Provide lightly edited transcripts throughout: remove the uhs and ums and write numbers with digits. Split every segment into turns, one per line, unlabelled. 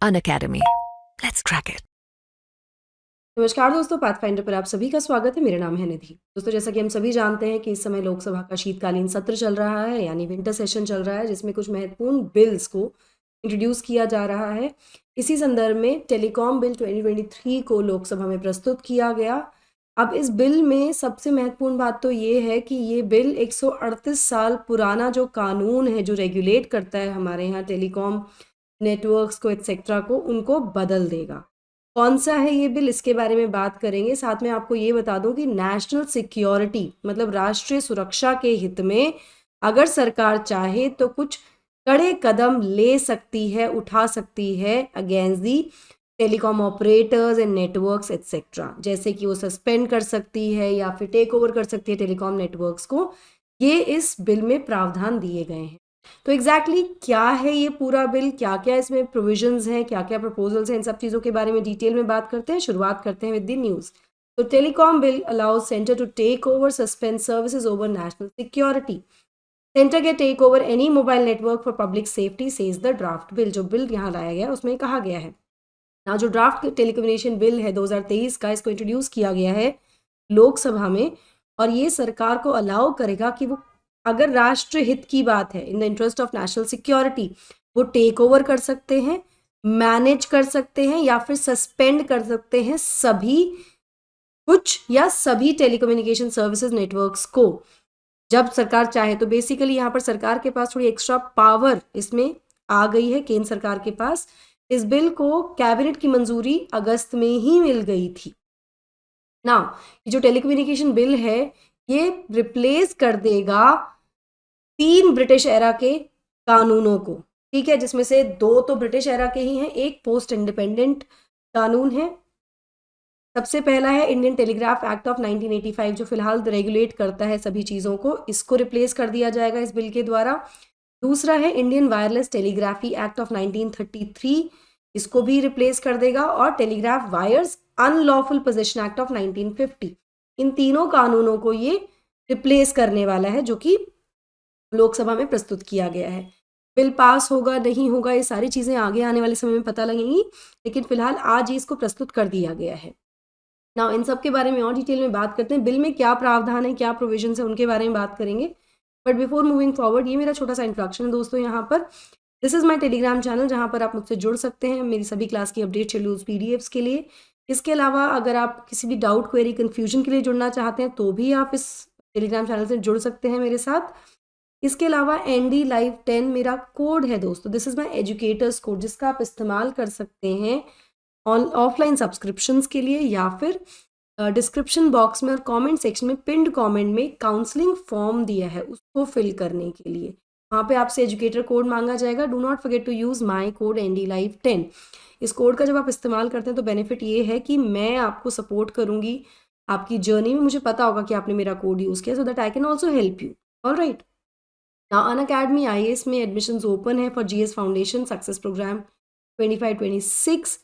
Unacademy. Let's crack it.
नमस्कार दोस्तों, pathfinder पर आप सभी का स्वागत है। मेरा नाम है निधि। दोस्तों, जैसा कि हम सभी जानते हैं कि इस समय लोकसभा का शीतकालीन सत्र चल रहा है, यानी विंटर सेशन चल रहा है, जिसमें कुछ महत्वपूर्ण बिल्स को इंट्रोड्यूस किया जा रहा है। इसी संदर्भ में टेलीकॉम बिल 2023 को लोकसभा में प्रस्तुत किया गया। अब इस बिल में सबसे महत्वपूर्ण बात तो ये है कि ये बिल 138 साल पुराना जो कानून है, जो रेगुलेट करता है हमारे यहाँ टेलीकॉम नेटवर्क्स को एक्सेट्रा को, उनको बदल देगा। कौन सा है ये बिल, इसके बारे में बात करेंगे। साथ में आपको ये बता दूं कि नेशनल सिक्योरिटी मतलब राष्ट्रीय सुरक्षा के हित में अगर सरकार चाहे तो कुछ कड़े कदम ले सकती है, उठा सकती है against the telecom operators and networks etcetera. जैसे कि वो सस्पेंड कर सकती है या फिर टेक ओवर कर सकती है टेलीकॉम नेटवर्क्स को। ये इस बिल में प्रावधान दिए गए हैं। तो एग्जैक्टली क्या है ये पूरा बिल, क्या क्या इसमें प्रोविजंस हैं, क्या क्या प्रपोजल्स हैं, इन सब चीज़ों के बारे में डिटेल में बात करते हैं। शुरुआत करते हैं विद द न्यूज़। तो telecom bill allows centre to take over suspend services over national security. Centre के take over any mobile network for public safety says the draft bill. जो बिल यहाँ लाया गया उसमें कहा गया है ना, जो ड्राफ्ट टेलीकम्युनिकेशन बिल है 2023 का, इसको इंट्रोड्यूस किया गया है लोकसभा में। और ये सरकार को अलाउ करेगा कि वो अगर राष्ट्र हित की बात है, in the interest of national security, वो टेक ओवर कर सकते हैं, मैनेज कर सकते हैं या फिर सस्पेंड कर सकते हैं सभी कुछ या सभी टेलीकम्युनिकेशन सर्विसेज नेटवर्क्स को, जब सरकार चाहे। तो बेसिकली यहाँ पर सरकार के पास थोड़ी एक्स्ट्रा पावर इसमें आ गई है, केंद्र सरकार के पास। इस बिल को कैबिनेट की मंजूरी अगस्त में ही मिल गई थी ना। जो टेलीकम्युनिकेशन बिल है ये रिप्लेस कर देगा 3 ब्रिटिश एरा के कानूनों को, ठीक है, जिसमें से 2 तो ब्रिटिश एरा के ही हैं, एक पोस्ट इंडिपेंडेंट कानून है। सबसे पहला है इंडियन टेलीग्राफ एक्ट ऑफ 1985, जो फिलहाल रेगुलेट करता है सभी चीज़ों को, इसको रिप्लेस कर दिया जाएगा इस बिल के द्वारा। दूसरा है Indian wireless telegraphy act of 1933, इसको भी रिप्लेस कर देगा। और telegraph wires unlawful possession act of 1950, इन तीनों कानूनों को ये रिप्लेस करने वाला है, जो कि लोकसभा में प्रस्तुत किया गया है। बिल पास होगा नहीं होगा ये सारी चीज़ें आगे आने वाले समय में पता लगेंगी, लेकिन फिलहाल आज ही इसको प्रस्तुत कर दिया गया है ना। इन सब के बारे में और डिटेल में बात करते हैं। बिल में क्या प्रावधान है, क्या प्रोविजन है, उनके बारे में बात करेंगे। बट बिफोर मूविंग फॉरवर्ड, ये मेरा छोटा सा इंट्रोडक्शन है दोस्तों। यहाँ पर this is my Telegram channel, जहाँ पर आप मुझसे जुड़ सकते हैं मेरी सभी क्लास की अपडेट शेड्यूल्स पीडीएफ्स के लिए। इसके अलावा अगर आप किसी भी डाउट, क्वेरी, कन्फ्यूजन के लिए जुड़ना चाहते हैं तो भी आप इस टेलीग्राम चैनल से जुड़ सकते हैं मेरे साथ। इसके अलावा एनडी लाइव 10 मेरा कोड है दोस्तों, this is my educators code, जिसका आप इस्तेमाल कर सकते हैं ऑफलाइन सब्सक्रिप्शंस के लिए, या फिर डिस्क्रिप्शन बॉक्स में और कमेंट सेक्शन में पिंड कमेंट में काउंसलिंग फॉर्म दिया है उसको फिल करने के लिए, वहाँ पे आपसे एजुकेटर कोड मांगा जाएगा। Do not forget to use my code ND live 10। इस कोड का जब आप इस्तेमाल करते हैं तो बेनिफिट ये है कि मैं आपको सपोर्ट करूँगी आपकी जर्नी में। मुझे पता होगा कि आपने मेरा कोड यूज़ किया, so that I can also help you. Alright, now Unacademy IAS में एडमिशन्स ओपन है for GS foundation success program 25-26।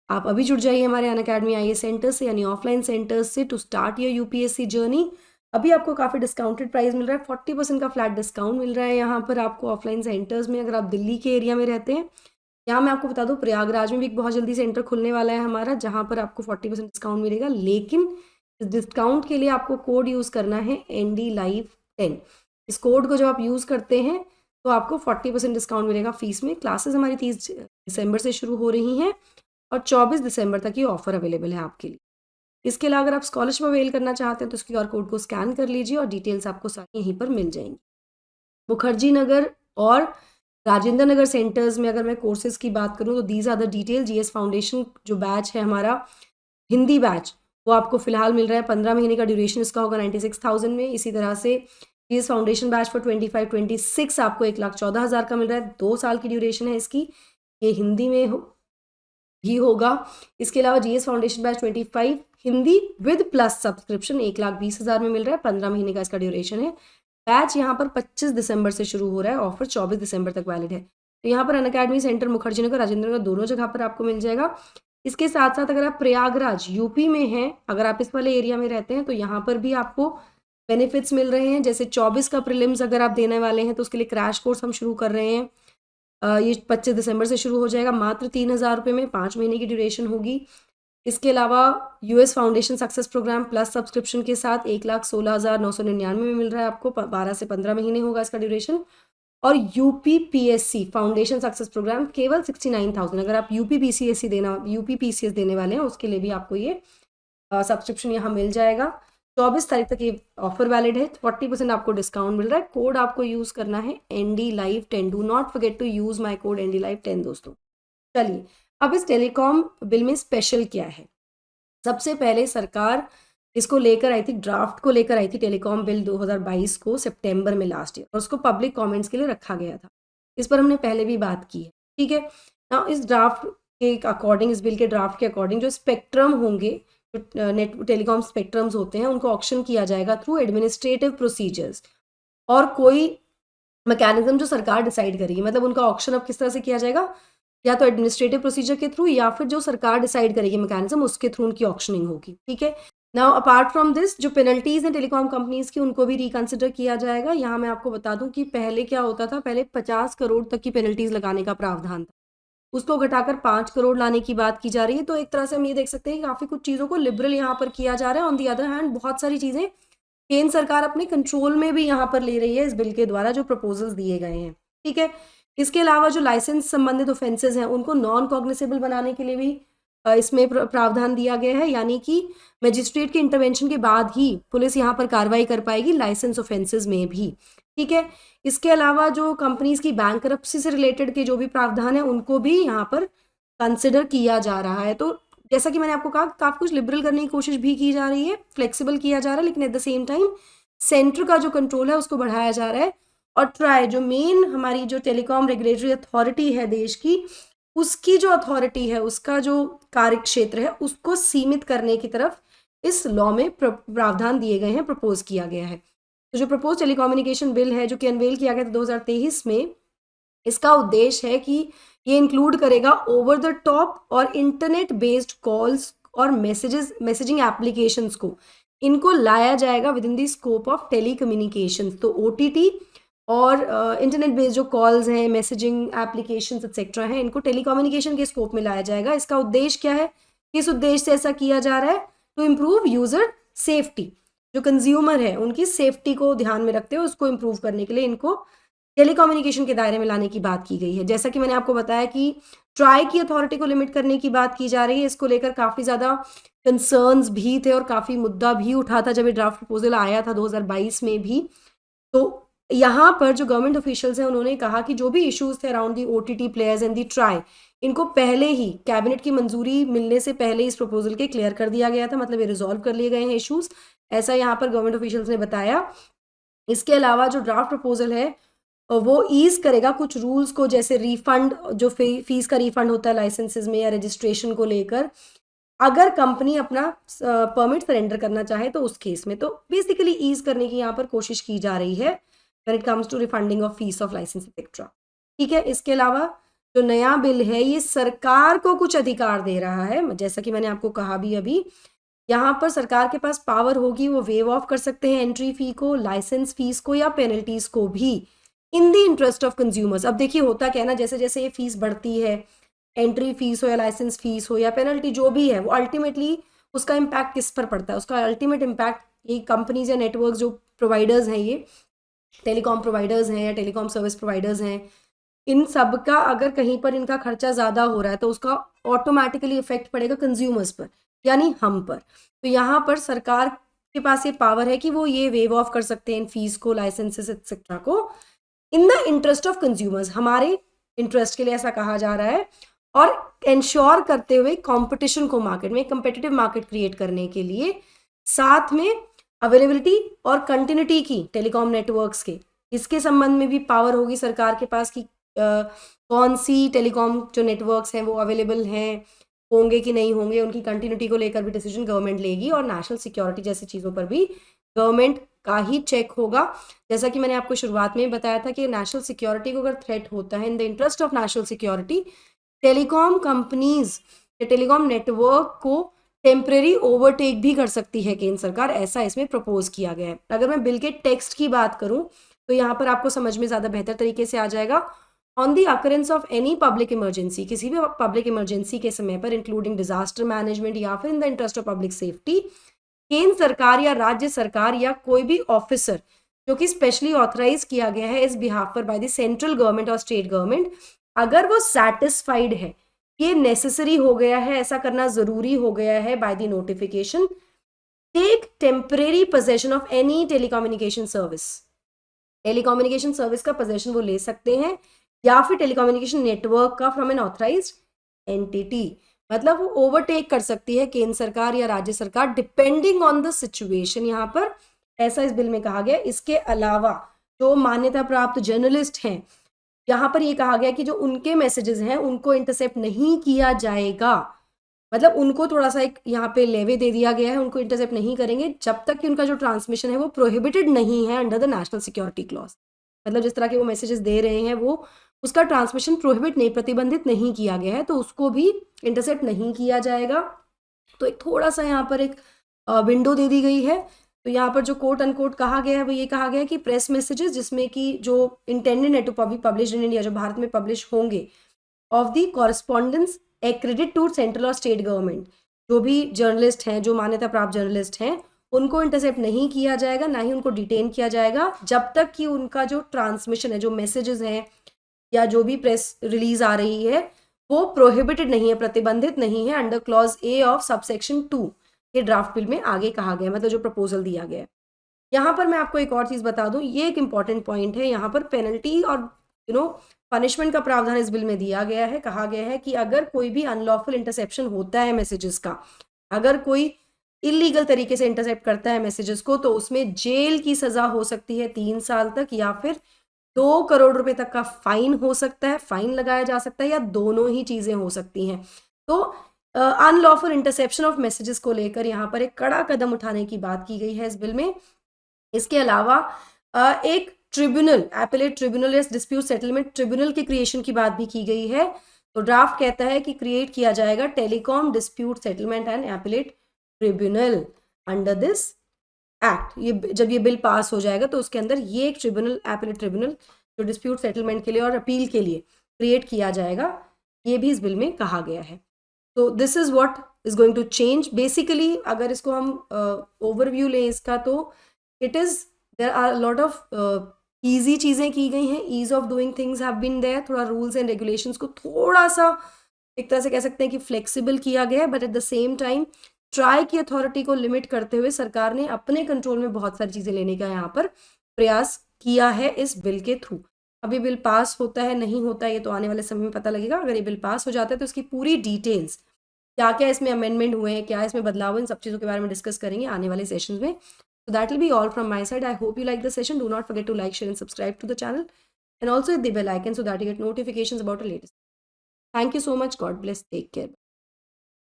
आप अभी जुड़ जाइए हमारे अनअकैडमी आईएएस सेंटर से, यानी ऑफलाइन सेंटर्स से, to start your UPSC journey. अभी आपको काफ़ी डिस्काउंटेड प्राइस मिल रहा है, 40% का फ्लैट डिस्काउंट मिल रहा है यहाँ पर आपको ऑफलाइन सेंटर्स में, अगर आप दिल्ली के एरिया में रहते हैं। यहाँ मैं आपको बता दूँ, प्रयागराज में भी एक बहुत जल्दी सेंटर खुलने वाला है हमारा, जहाँ पर आपको 40% डिस्काउंट मिलेगा। लेकिन इस डिस्काउंट के लिए आपको कोड यूज़ करना है ND Live 10। इस कोड को जब आप यूज़ करते हैं तो आपको 40% डिस्काउंट मिलेगा फीस में। क्लासेस हमारी 30 दिसंबर से शुरू हो रही हैं और 24 दिसंबर तक ये ऑफर अवेलेबल है आपके लिए। इसके अलावा अगर आप स्कॉलरशिप अवेल करना चाहते हैं तो QR कोड को स्कैन कर लीजिए और डिटेल्स आपको सारी यहीं पर मिल जाएंगी। मुखर्जी नगर और राजेंद्र नगर सेंटर्स में अगर मैं कोर्सेज की बात करूं तो these are the detail. GS foundation जो बैच है हमारा हिंदी बैच, वो आपको फिलहाल मिल रहा है 15 महीने का ड्यूरेशन इसका होगा 96,000 में। इसी तरह से जीएस फाउंडेशन बैच फॉर 25-26 आपको 1,14,000 का मिल रहा है, 2 साल की ड्यूरेशन है इसकी, ये हिंदी में भी होगा। इसके अलावा GS foundation batch 25 Hindi with plus subscription 1,20,000 में मिल रहा है, 15 महीने का इसका ड्यूरेशन है। बैच यहाँ पर 25 दिसंबर से शुरू हो रहा है, ऑफर 24 दिसंबर तक वैलिड है। तो यहाँ पर अनअकैडमी सेंटर मुखर्जी नगर, राजेंद्र नगर, दोनों जगह पर आपको मिल जाएगा। इसके साथ साथ अगर आप प्रयागराज यूपी में हैं, अगर आप इस वाले एरिया में रहते हैं तो यहाँ पर भी आपको बेनिफिट्स मिल रहे हैं। जैसे 24 का प्रीलिम्स अगर आप देने वाले हैं तो उसके लिए क्रैश कोर्स हम शुरू कर रहे हैं। ये 25 दिसंबर से शुरू हो जाएगा, मात्र 3,000 रुपये में 5 महीने की ड्यूरेशन होगी। इसके अलावा US foundation success program plus subscription के साथ 1,16,999 में मिल रहा है आपको, 12 से 15 महीने होगा इसका ड्यूरेशन। और यूपीपीएससी फाउंडेशन सक्सेस प्रोग्राम केवल 69,000, अगर आप यूपीपीसीएस देने वाले हैं उसके लिए भी आपको ये सब्सक्रिप्शन यहाँ मिल जाएगा। 24 तारीख तक ये ऑफर वैलिड है, 40% आपको डिस्काउंट मिल रहा है। कोड आपको यूज़ करना है NDLive10, do not forget to use my code NDLive10 दोस्तों। चलिए, अब इस टेलीकॉम बिल में स्पेशल क्या है। सबसे पहले सरकार इसको लेकर आई थी, ड्राफ्ट को लेकर आई थी टेलीकॉम बिल 2022 को सितंबर में लास्ट ईयर, और उसको पब्लिक कमेंट्स के लिए रखा गया था। इस पर हमने पहले भी बात की है, ठीक है ना। इस ड्राफ्ट के अकॉर्डिंग, इस बिल के ड्राफ्ट के अकॉर्डिंग जो स्पेक्ट्रम होंगे, जो नेट टेलीकॉम स्पेक्ट्रम्स होते हैं, उनको ऑक्शन किया जाएगा थ्रू एडमिनिस्ट्रेटिव प्रोसीजर्स, और कोई मैकेनिज्म जो सरकार डिसाइड करेगी। मतलब उनका ऑक्शन अब किस तरह से किया जाएगा, या तो एडमिनिस्ट्रेटिव प्रोसीजर के थ्रू, या फिर जो सरकार डिसाइड करेगी मैकेनिज्म, उसके थ्रू उनकी ऑक्शनिंग होगी, ठीक है। नाउ अपार्ट फ्रॉम दिस, जो पेनल्टीज हैं टेलीकॉम कंपनीज की, उनको भी रिकंसिडर किया जाएगा। यहाँ मैं आपको बता दूं कि पहले क्या होता था, पहले 50 करोड़ तक की पेनल्टीज लगाने का प्रावधान था, उसको घटाकर 5 करोड़ लाने की बात की जा रही है। तो एक तरह से हम ये देख सकते हैं कि काफ़ी कुछ चीज़ों को लिबरल यहाँ पर किया जा रहा है। ऑन दी अदर हैंड, बहुत सारी चीज़ें केंद्र सरकार अपने कंट्रोल में भी यहाँ पर ले रही है इस बिल के द्वारा, जो प्रपोजल्स दिए गए हैं, ठीक है। इसके अलावा जो लाइसेंस संबंधित ऑफेंसेज हैं, उनको नॉन कॉग्निसेबल बनाने के लिए भी इसमें प्रावधान दिया गया है, यानी कि मजिस्ट्रेट के इंटरवेंशन के बाद ही पुलिस यहाँ पर कार्रवाई कर पाएगी लाइसेंस ऑफेंसेज में भी, ठीक है। इसके अलावा जो कंपनीज की बैंकरप्सी से रिलेटेड के जो भी प्रावधान है, उनको भी यहाँ पर कंसिडर किया जा रहा है। तो जैसा कि मैंने आपको कहा, काफ़ी कुछ लिबरल करने की कोशिश भी की जा रही है, फ्लेक्सिबल किया जा रहा है, लेकिन at the same time centre का जो कंट्रोल है उसको बढ़ाया जा रहा है। और ट्राई, जो मेन हमारी जो टेलीकॉम रेगुलेटरी अथॉरिटी है देश की, उसकी जो अथॉरिटी है, उसका जो कार्य क्षेत्र है, उसको सीमित करने की तरफ इस लॉ में प्रावधान दिए गए हैं, प्रपोज किया गया है। तो जो प्रपोज टेलीकम्युनिकेशन बिल है, जो कि अनवेल किया गया था 2023 में, इसका उद्देश्य है कि ये इंक्लूड करेगा ओवर द टॉप और इंटरनेट बेस्ड कॉल्स और मैसेजिंग एप्लीकेशंस को, इनको लाया जाएगा with in the scope of telecommunication. तो OTT और इंटरनेट बेस्ड जो कॉल्स हैं, मैसेजिंग एप्लीकेशंस एक्सेट्रा हैं, इनको टेलीकम्युनिकेशन के स्कोप में लाया जाएगा। इसका उद्देश्य क्या है, किस उद्देश्य से ऐसा किया जा रहा है, टू इम्प्रूव यूजर सेफ्टी। जो कंज्यूमर है उनकी सेफ्टी को ध्यान में रखते हुए उसको इम्प्रूव करने के लिए इनको टेलीकम्युनिकेशन के दायरे में लाने की बात की गई है। जैसा कि मैंने आपको बताया कि ट्राई की अथॉरिटी को लिमिट करने की बात की जा रही है। इसको लेकर काफ़ी ज़्यादा कंसर्न्स भी थे और काफ़ी मुद्दा भी उठा था जब ये ड्राफ्ट प्रपोजल आया था 2022 में भी। तो यहाँ पर जो गवर्नमेंट ऑफिशियल्स हैं, उन्होंने कहा कि जो भी इश्यूज थे around the OTT players and the try, इनको पहले ही कैबिनेट की मंजूरी मिलने से पहले इस प्रपोजल के क्लियर कर दिया गया था, मतलब ये रिजॉल्व कर लिए गए हैं इश्यूज, ऐसा यहाँ पर गवर्नमेंट ऑफिशियल्स ने बताया। इसके अलावा जो ड्राफ्ट प्रपोजल है वो ईज करेगा कुछ रूल्स को, जैसे रिफंड, जो फीस का रिफंड होता है लाइसेंसेज में या रजिस्ट्रेशन को लेकर, अगर कंपनी अपना परमिट सरेंडर करना चाहे तो उस केस में। तो बेसिकली ईज करने की यहाँ पर कोशिश की जा रही है when it comes to refunding of fees of licence etcetera, ठीक है। इसके अलावा जो नया बिल है, ये सरकार को कुछ अधिकार दे रहा है। जैसा कि मैंने आपको कहा भी अभी, यहाँ पर सरकार के पास पावर होगी, वो वेव ऑफ कर सकते हैं एंट्री फी को, लाइसेंस फीस को या पेनल्टीज को भी, in the interest of consumers. अब देखिए होता क्या है ना, जैसे जैसे ये फीस बढ़ती है, एंट्री फीस हो या लाइसेंस फीस हो या पेनल्टी जो भी है, वो अल्टीमेटली उसका इम्पैक्ट किस पर पड़ता है, उसका अल्टीमेट इम्पैक्ट ये कंपनीज या नेटवर्क जो प्रोवाइडर्स हैं, ये टेलीकॉम प्रोवाइडर्स हैं या टेलीकॉम सर्विस प्रोवाइडर्स हैं, इन सब का अगर कहीं पर इनका खर्चा ज़्यादा हो रहा है तो उसका ऑटोमेटिकली इफेक्ट पड़ेगा कंज्यूमर्स पर, यानी हम पर। तो यहाँ पर सरकार के पास ये पावर है कि वो ये वेव ऑफ कर सकते हैं इन फीस को, लाइसेंसेस एक्सेट्रा को, in the interest of consumers, हमारे इंटरेस्ट के लिए ऐसा कहा जा रहा है, और इंश्योर करते हुए कंपटीशन को मार्केट में, कंपेटिटिव मार्केट क्रिएट करने के लिए, साथ में अवेलेबिलिटी और कंटिन्यूटी की टेलीकॉम नेटवर्क्स के, इसके संबंध में भी पावर होगी सरकार के पास कि कौन सी टेलीकॉम जो नेटवर्क्स हैं वो अवेलेबल हैं, होंगे कि नहीं होंगे, उनकी कंटिन्यूटी को लेकर भी डिसीजन गवर्नमेंट लेगी, और नेशनल सिक्योरिटी जैसी चीज़ों पर भी गवर्नमेंट का ही चेक होगा। जैसा कि मैंने आपको शुरुआत में बताया था कि नेशनल सिक्योरिटी को अगर थ्रेट होता है, in the interest of national security, telecom companies या टेलीकॉम नेटवर्क को टेम्परेरी ओवरटेक भी कर सकती है केंद्र सरकार, ऐसा इसमें प्रपोज किया गया है। अगर मैं बिल के टेक्स्ट की बात करूं तो यहाँ पर आपको समझ में ज़्यादा बेहतर तरीके से आ जाएगा। On the occurrence of any public emergency, किसी भी पब्लिक इमरजेंसी के समय पर, इंक्लूडिंग डिजास्टर मैनेजमेंट या फिर in the interest of public safety, केंद्र सरकार या राज्य सरकार या कोई भी ऑफिसर जो कि स्पेशली ऑथराइज किया गया है इस बिहाफ पर बाय द सेंट्रल गवर्नमेंट और स्टेट गवर्नमेंट, अगर वो सेटिस्फाइड है, ये नेसेसरी हो गया है, ऐसा करना जरूरी हो गया है by the notification, take temporary possession of any telecommunication service, telecommunication service का पोजेशन वो ले सकते हैं या फिर टेलीकम्युनिकेशन नेटवर्क का फ्रॉम एन ऑथराइज्ड एंटिटी, मतलब वो ओवरटेक कर सकती है केंद्र सरकार या राज्य सरकार डिपेंडिंग ऑन द सिचुएशन, यहाँ पर ऐसा इस बिल में कहा गया। इसके अलावा जो मान्यता प्राप्त जर्नलिस्ट हैं, यहाँ पर ये कहा गया कि जो उनके मैसेजेस हैं उनको इंटरसेप्ट नहीं किया जाएगा, मतलब उनको थोड़ा सा एक यहाँ पे लेवे दे दिया गया है, उनको इंटरसेप्ट नहीं करेंगे जब तक कि उनका जो ट्रांसमिशन है वो प्रोहिबिटेड नहीं है under the national security clause, मतलब जिस तरह के वो मैसेजेस दे रहे हैं वो उसका ट्रांसमिशन प्रोहिबिट नहीं, प्रतिबंधित नहीं किया गया है, तो उसको भी इंटरसेप्ट नहीं किया जाएगा। तो एक थोड़ा सा यहाँ पर एक विंडो दे दी गई है। तो यहाँ पर जो कोट अनकोट कहा गया है वो ये कहा गया है कि प्रेस मैसेजेस जिसमें कि जो इंटेंडेड है टू पब्लिश इन इंडिया, जो भारत में पब्लिश होंगे, of the correspondence accredit to central और स्टेट गवर्नमेंट, जो भी जर्नलिस्ट हैं, जो मान्यता प्राप्त जर्नलिस्ट हैं, उनको इंटरसेप्ट नहीं किया जाएगा, ना ही उनको डिटेन किया जाएगा जब तक कि उनका जो ट्रांसमिशन है, जो मैसेजेस हैं या जो भी प्रेस रिलीज आ रही है वो प्रोहिबिटेड नहीं है, प्रतिबंधित नहीं है under clause A of subsection 2 के ड्राफ्ट बिल में आगे कहा गया, मतलब जो प्रपोजल दिया गया है। यहाँ पर मैं आपको एक और चीज बता दूं, ये एक इंपॉर्टेंट पॉइंट है, यहाँ पर पेनल्टी और पनिशमेंट का प्रावधान इस बिल में दिया गया है। कहा गया है कि अगर कोई भी अनलॉफुल इंटरसेप्शन होता है मैसेजेस का, अगर कोई इलीगल तरीके से इंटरसेप्ट करता है मैसेजेस को, तो उसमें जेल की सजा हो सकती है 3 साल तक या फिर 2 करोड़ रुपए तक का फाइन हो सकता है, फाइन लगाया जा सकता है, या दोनों ही चीजें हो सकती हैं। तो अनलॉफुल इंटरसेप्शन ऑफ मैसेजेस को लेकर यहाँ पर एक कड़ा कदम उठाने की बात की गई है इस बिल में। इसके अलावा एक ट्रिब्यूनल, एपेलेट ट्रिब्यूनल या डिस्प्यूट सेटलमेंट ट्रिब्यूनल के क्रिएशन की बात भी की गई है। तो ड्राफ्ट कहता है कि क्रिएट किया जाएगा telecom dispute settlement and appellate tribunal under this act. ये जब ये बिल पास हो जाएगा तो उसके अंदर ये एक ट्रिब्यूनल, एपेलेट ट्रिब्यूनल, जो डिस्प्यूट सेटलमेंट के लिए और अपील के लिए क्रिएट किया जाएगा, ये भी इस बिल में कहा गया है। तो this is what is going to change basically. अगर इसको हम ओवरव्यू लें इसका, तो it is there are lot of easy चीज़ें की गई हैं, ease of doing things have been there, थोड़ा रूल्स एंड रेगुलेशंस को थोड़ा सा एक तरह से कह सकते हैं कि फ्लेक्सिबल किया गया है, but at the same time try की अथॉरिटी को लिमिट करते हुए सरकार ने अपने कंट्रोल में बहुत सारी चीज़ें लेने का यहाँ पर प्रयास किया है इस बिल के थ्रू। अभी बिल पास होता है नहीं होता है ये तो आने वाले समय में पता लगेगा। अगर ये बिल पास हो जाता है तो इसकी पूरी डिटेल्स, क्या क्या इसमें अमेंडमेंट हुए हैं, क्या इसमें बदलाव हुए, इन सब चीज़ों के बारे में डिस्कस करेंगे आने वाले सेशंस में। So that will be all from my side. I hope you like the session. Do not forget to like, share and subscribe to the channel, and also hit the bell icon so that you get notifications about the latest. Thank you so much. God bless. Take care.